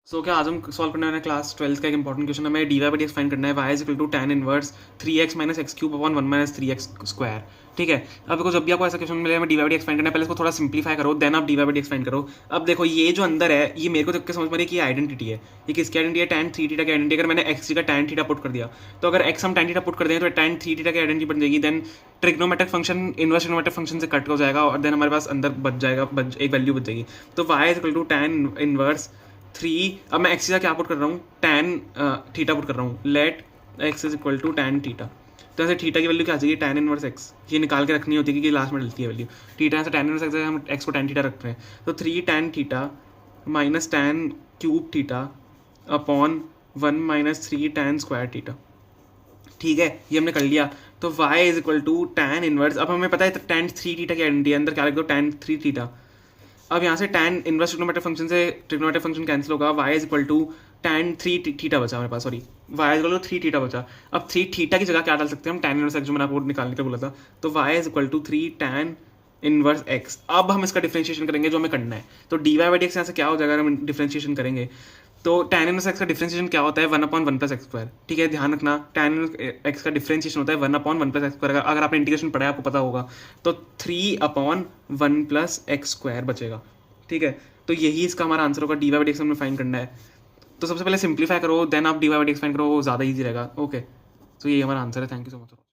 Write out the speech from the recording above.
सो क्या आज हम सॉल्व करने वाले क्लास 12th का एक इंपॉर्टेंट क्वेश्चन हमें d y by d x find करना है। Y is equal to tan inverse 3x minus x cube upon 1 minus 3x square. ठीक है, अब देखो जब भी आपको ऐसा क्वेश्चन मिले हमें d y by d x find करना है, पहले इसको थोड़ा सिंप्लीफाई करो, देन आप d y by d x find करो। अब देखो ये जो अंदर है ये मेरे को देख के समझ में आ रही है कि ये आइडेंटिटी है। ये किसकी आइडेंटिटी है? tan 3 थीटा की आइडेंटिटी। अगर मैंने एक्स का tan थीटा पुट कर दिया तो अगर एक्स हम tan थीटा पुट कर दें तो tan 3 थीटा की आइडेंटिटी बन जाएगी। Then trigonometric function inverse trigonometric function से कट हो जाएगा और देन हमारे पास अंदर बच जाएगा, एक वैल्यू बच जाएगी। तो y is equal to tan inverse 3, अब मैं एक्स का क्या पुट कर रहा हूँ? tan थीटा पुट कर रहा हूँ। Let x is equal to tan theta. तो ऐसे थीटा की वैल्यू क्या आ जाएगी? tan inverse x. ये निकाल के रखनी होती है क्योंकि लास्ट में डलती है वैल्यू। थीटा से tan इनवर्स एक्स, हम एक्स को tan थीटा रख रहे हैं तो 3 tan theta minus tan cube theta upon 1 minus 3 tan square theta. ठीक है, ये हमने कर लिया। तो y is equal to tan inverse, अब हमें पता है tan 3 थीटा की आइडेंटिटी है, अंदर क्या लिख दो? tan 3 theta. अब यहाँ से tan इनवर्स ट्रिग्नोमेट्रिक फंक्शन से ट्रिग्नोमेट्रिक फंक्शन कैंसिल होगा। y is equal to tan 3 theta बचा हमारे पास, sorry y is equal to 3 theta बचा। अब 3 थीटा की जगह क्या डाल सकते हैं हम? tan इनवर्स एक्स जो मैंने आपको निकालने का बोला था। तो y is equal to 3 tan inverse x. अब हम इसका डिफरेंशिएशन करेंगे जो हमें करना है। तो d y by d x यहाँ से क्या हो जाएगा? हम डिफरेंशिएशन करेंगे तो tan इनवर्स एक्स का डिफरेंशिएशन क्या होता है? 1 अपॉन 1 प्लस एक्स स्क्वायर। ठीक है, ध्यान रखना tan इनवर्स एक्स का डिफरेंशिएशन होता है 1 अपॉन 1 प्लस एक्स स्क्वायर। अगर आपने इंटीग्रेशन पढ़ा है आपको पता होगा। तो 3 अपॉन 1 प्लस एक्स स्क्वायर बचेगा। ठीक है, तो यही इसका हमारा आंसर होगा। D y by d x हमें फाइंड करना है। तो सबसे पहले सिंप्लीफाई करो, देन आप d y by d x find करो, वो ज़्यादा ईजी रहेगा। ओके, तो यही हमारा आंसर है। Thank you so much.